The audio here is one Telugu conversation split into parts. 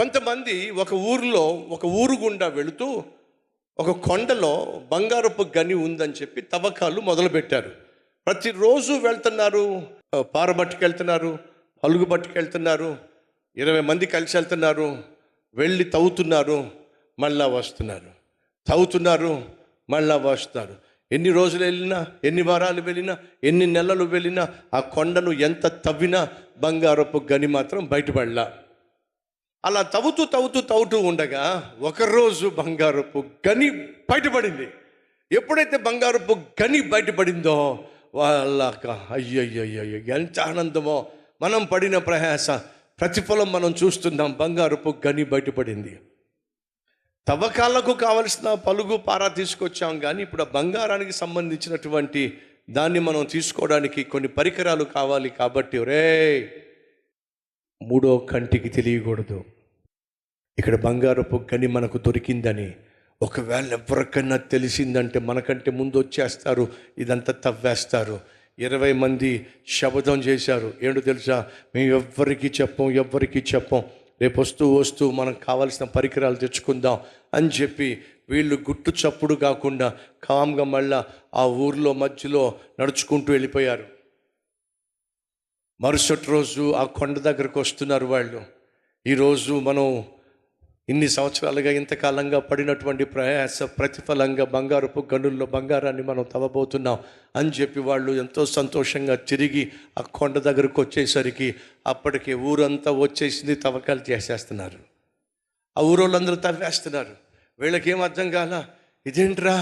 కొంతమంది ఒక ఊరిలో ఒక ఊరు గుండా వెళుతూ ఒక కొండలో బంగారపు గని ఉందని చెప్పి తవ్వకాలు మొదలుపెట్టారు. ప్రతిరోజు వెళ్తున్నారు, పారబట్టుకెళ్తున్నారు, పలుగు పట్టుకెళ్తున్నారు, 20 మంది కలిసి వెళ్తున్నారు, వెళ్ళి తవ్వుతున్నారు, మళ్ళా వస్తున్నారు, తవ్వుతున్నారు, మళ్ళా వస్తున్నారు. ఎన్ని రోజులు వెళ్ళినా, ఎన్ని వారాలు వెళ్ళినా, ఎన్ని నెలలు వెళ్ళినా ఆ కొండను ఎంత తవ్వినా బంగారపు గని మాత్రం బయటపడలా. అలా తవ్వుతూ ఉండగా ఒకరోజు బంగారపు గని బయటపడింది. ఎప్పుడైతే బంగారపు గని బయటపడిందో వాళ్ళక అయ్యయ్యయ్యో ఎంత ఆనందమో. మనం పడిన ప్రయాస ప్రతిఫలం మనం చూస్తున్నాం. బంగారపు గని బయటపడింది. తవ్వకాలకు కావలసిన పలుగు పార తీసుకొచ్చాం, కానీ ఇప్పుడు ఆ బంగారానికి సంబంధించినటువంటి దాన్ని మనం తీసుకోవడానికి కొన్ని పరికరాలు కావాలి. కాబట్టి మూడో కంటికి తెలియకూడదు ఇక్కడ బంగారపు గని మనకు దొరికిందని. ఒకవేళ ఎవరికన్నా తెలిసిందంటే మనకంటే ముందు వచ్చేస్తారు, ఇదంతా తవ్వేస్తారు. 20 మంది శపథం చేశారు. ఏంటో తెలుసా? మేము ఎవ్వరికి చెప్పం, రేపు వస్తూ మనకు కావాల్సిన పరికరాలు తెచ్చుకుందాం అని చెప్పి వీళ్ళు గుట్టు చప్పుడు కాకుండా కామ్గా మళ్ళా ఆ ఊర్లో మధ్యలో నడుచుకుంటూ వెళ్ళిపోయారు. మరుసటి రోజు ఆ కొండ దగ్గరకు వస్తున్నారు వాళ్ళు. ఈరోజు మనం ఇన్ని సంవత్సరాలుగా ఇంతకాలంగా పడినటువంటి ప్రయాస ప్రతిఫలంగా బంగారపు గనుల్లో బంగారాన్ని మనం తవ్వబోతున్నాం అని చెప్పి వాళ్ళు ఎంతో సంతోషంగా తిరిగి ఆ కొండ దగ్గరకు వచ్చేసరికి అప్పటికి ఊరంతా వచ్చేసింది, తవ్వకాలు చేసేస్తున్నారు. ఆ ఊరోళ్ళందరూ తవ్వేస్తున్నారు. వీళ్ళకేం అర్థం కాల. ఇదేంట్రా,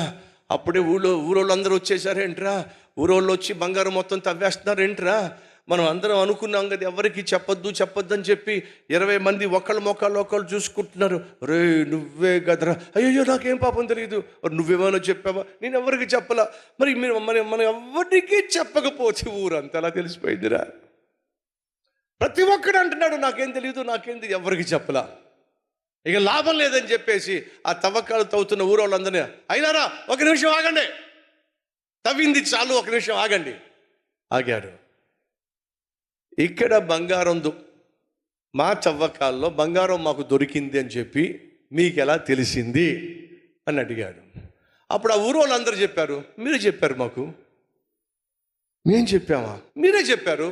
అప్పుడే ఊరోళ్ళందరూ వచ్చేసారేంట్రా, ఊరోళ్ళు వచ్చి బంగారం మొత్తం తవ్వేస్తున్నారు ఏంట్రా? మనం అందరం అనుకున్నాం కదా ఎవరికి చెప్పొద్దు అని చెప్పి 20 మంది ఒకళ్ళు మొక్కలు చూసుకుంటున్నారు. రే నువ్వే కదరా, అయ్యో నాకేం పాపం తెలియదు, నువ్వేమైనా చెప్పావా? నేను ఎవరికి చెప్పలా. మరి మనం ఎవరికి చెప్పకపోతే ఊరంతా అలా తెలిసిపోయిందిరా. ప్రతి ఒక్కడు అంటున్నాడు నాకేం తెలియదు, ఎవరికి చెప్పలా. ఇక లాభం లేదని చెప్పేసి ఆ తవ్వకాలు తవ్వుతున్న ఊరోళ్ళందరినీ, అయినారా ఒక నిమిషం ఆగండి, తవ్వింది చాలు, ఒక నిమిషం ఆగండి. ఆగారు. ఇక్కడ మా తవ్వకాల్లో బంగారం మాకు దొరికింది అని చెప్పి మీకు ఎలా తెలిసింది అని అడిగాడు. అప్పుడు ఆ ఊరోళ్ళందరూ చెప్పారు, మీరే చెప్పారు మాకు. మేం చెప్పామా? మీరే చెప్పారు.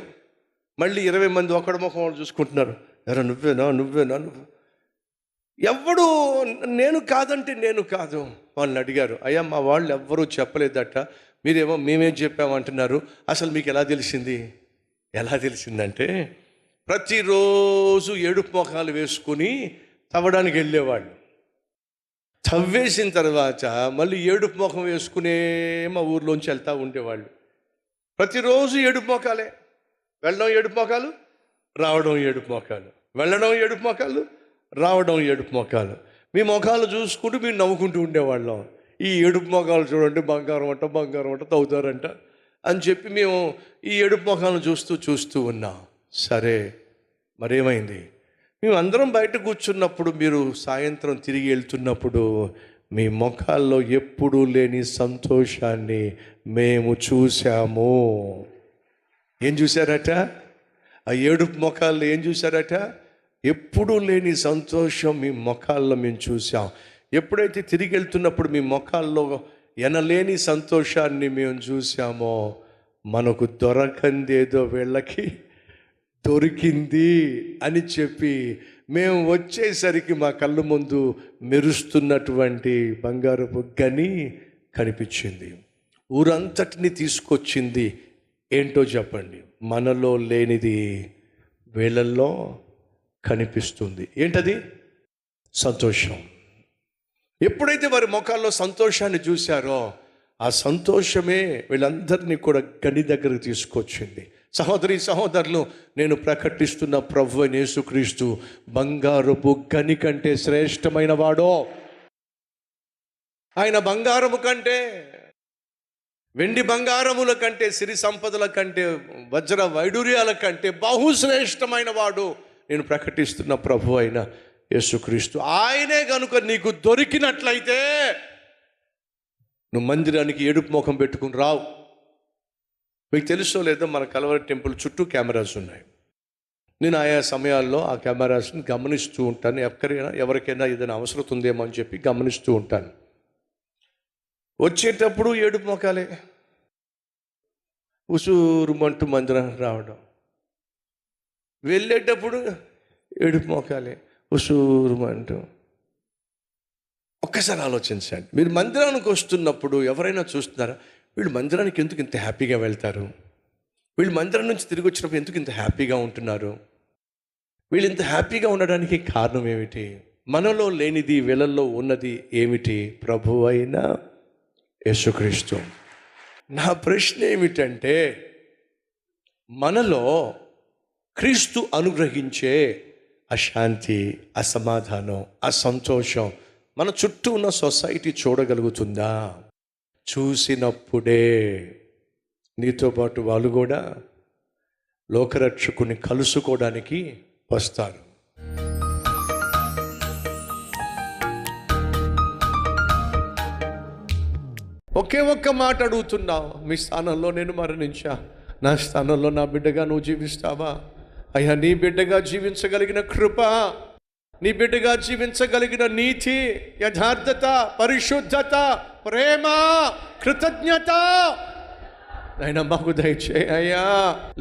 మళ్ళీ 20 మంది ఒకడు ముఖం చూసుకుంటున్నారు. ఎరా నువ్వేనా ఎవడు నేను కాదంటే నేను కాదు. వాళ్ళని అడిగారు, అయ్యా మా వాళ్ళు ఎవ్వరూ చెప్పలేదట, మీరేమో మేమేం చెప్పామంటున్నారు, అసలు మీకు ఎలా తెలిసిందంటే ప్రతిరోజు ఏడుపు మొఖాలు వేసుకుని తవ్వడానికి వెళ్ళేవాళ్ళు. తవ్వేసిన తర్వాత మళ్ళీ ఏడుపు మొఖం వేసుకునే మా ఊర్లోంచి వెళ్తూ ఉండేవాళ్ళు. ప్రతిరోజు ఏడుపు మొఖాలే, వెళ్ళడం ఏడుపు మొఖాలు, రావడం ఏడుపు మొఖాలు, వెళ్ళడం ఏడుపు మొఖాలు, రావడం ఏడుపు మొఖాలు. మీ మొఖాలు చూసుకుంటూ మీరు నవ్వుకుంటూ ఉండేవాళ్ళం. ఈ ఏడుపు మొఖాలు చూడండి, బంగారం అంట తవ్వుతారంట అని చెప్పి మేము ఈ ఏడుపు మొఖాలను చూస్తూ ఉన్నాం. సరే మరేమైంది? మేము అందరం బయట కూర్చున్నప్పుడు, మీరు సాయంత్రం తిరిగి వెళ్తున్నప్పుడు మీ ముఖాల్లో ఎప్పుడూ లేని సంతోషాన్ని మేము చూసాము. ఏం చూశారట? ఆ ఏడుపు ముఖాల్లో ఏం చూశారట? ఎప్పుడూ లేని సంతోషం మీ ముఖాల్లో మేము చూసాం. ఎప్పుడైతే తిరిగి వెళ్తున్నప్పుడు మీ ముఖాల్లో ఎనలేని సంతోషాన్ని మేము చూసామో, మనకు దొరకందేదో వీళ్ళకి దొరికింది అని చెప్పి మేము వచ్చేసరికి మా కళ్ళ ముందు మెరుస్తున్నటువంటి బంగారపు గని కనిపించింది. ఊరంతటిని తీసుకొచ్చింది ఏంటో చెప్పండి? మనలో లేనిది వీళ్ళల్లో కనిపిస్తుంది. ఏంటది? సంతోషం. ఎప్పుడైతే వారి ముఖాల్లో సంతోషాన్ని చూశారో, ఆ సంతోషమే వీళ్ళందరినీ కూడా గని దగ్గరకు తీసుకొచ్చింది. సహోదరులు, నేను ప్రకటిస్తున్న ప్రభువు అయిన యేసుక్రీస్తు బంగారపు గని కంటే శ్రేష్టమైన వాడో. ఆయన బంగారము కంటే, వెండి బంగారముల కంటే, సిరి సంపదల కంటే, వజ్ర వైడూర్యాల కంటే బహుశ్రేష్టమైన వాడు నేను ప్రకటిస్తున్న ప్రభువు అయిన యేసుక్రీస్తు. ఆయనే గనుక నీకు దొరికినట్లయితే నువ్వు మందిరానికి ఏడుపు ముఖం పెట్టుకుని రావు. మీకు తెలుసో లేదో, మన కల్వరి టెంపుల్ చుట్టూ కెమెరాస్ ఉన్నాయి. నేను ఆయా సమయాల్లో ఆ కెమెరాస్ని గమనిస్తూ ఉంటాను. ఎవరికైనా ఏదైనా అవసరం ఉందేమో అని చెప్పి గమనిస్తూ ఉంటాను. వచ్చేటప్పుడు ఏడుపు మొఖాలే, ఉసూరుమంటూ మందిరానికి రావడం, వెళ్ళేటప్పుడు ఏడుపు మొఖాలే, ఉసూరుమంటూ. ఒక్కసారి ఆలోచించండి, మీరు మందిరానికి వస్తున్నప్పుడు ఎవరైనా చూస్తున్నారా, వీళ్ళు మందిరానికి ఎందుకు ఇంత హ్యాపీగా వెళ్తారు, వీళ్ళు మందిరం నుంచి తిరిగి వచ్చినప్పుడు ఎందుకు ఇంత హ్యాపీగా ఉంటున్నారు, వీళ్ళు ఇంత హ్యాపీగా ఉండడానికి కారణం ఏమిటి? మనలో లేనిది వీళ్ళల్లో ఉన్నది ఏమిటి? ప్రభువు అయిన యేసుక్రీస్తు. నా ప్రశ్న ఏమిటంటే, మనలో క్రీస్తు అనుగ్రహించే అశాంతి, అసమాధానం, అసంతోషం మన చుట్టూ ఉన్న సొసైటీ చూడగలుగుతుందా? చూసినప్పుడే నీతో పాటు వాళ్ళు కూడా లోకరక్షకుని కలుసుకోవడానికి వస్తారు. ఒకే ఒక్క మాట అడుగుతున్నావు, మీ స్థానంలో నేను మరణించా, నా స్థానంలో నా బిడ్డగా నువ్వు జీవిస్తావా? అయ్యా, నీ బిడ్డగా జీవించగలిగిన కృప, నీ బిడ్డగా జీవించగలిగిన నీతి, యథార్థత, పరిశుద్ధత, ప్రేమ, కృతజ్ఞత నాయన మాకు దయచేయి అయ్యా.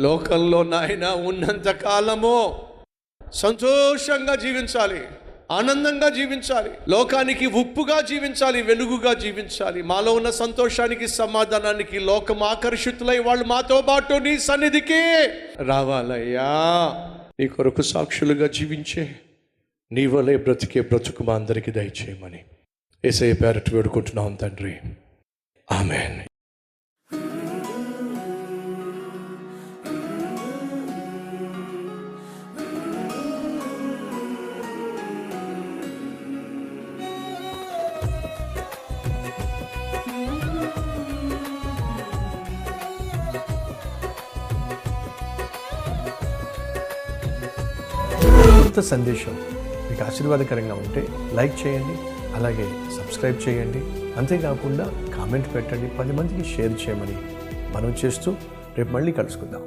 లోకంలో నాయన ఉన్నంత కాలము సంతోషంగా జీవించాలి, ఆనందంగా జీవించాలి, లోకానికి ఉప్పుగా జీవించాలి, వెలుగుగా జీవించాలి. మాలో ఉన్న సంతోషానికి, సమాధానానికి లోకం ఆకర్షితులై వాళ్ళు మాతో పాటు నీ సన్నిధికి రావాలయ్యా. నీ కొరకు సాక్షులుగా జీవించే, నీ వలే బ్రతికే బ్రతుకు మా అందరికీ దయచేయమని యేసయ్య పేరట వేడుకుంటున్నాం తండ్రి, ఆమేన్. సందేశం మీకు ఆశీర్వాదకరంగా ఉంటే లైక్ చేయండి, అలాగే సబ్స్క్రైబ్ చేయండి. అంతేకాకుండా కామెంట్ పెట్టండి, 10 మందికి షేర్ చేయమని మనం చేస్తూ రేపు మళ్ళీ కలుసుకుందాం.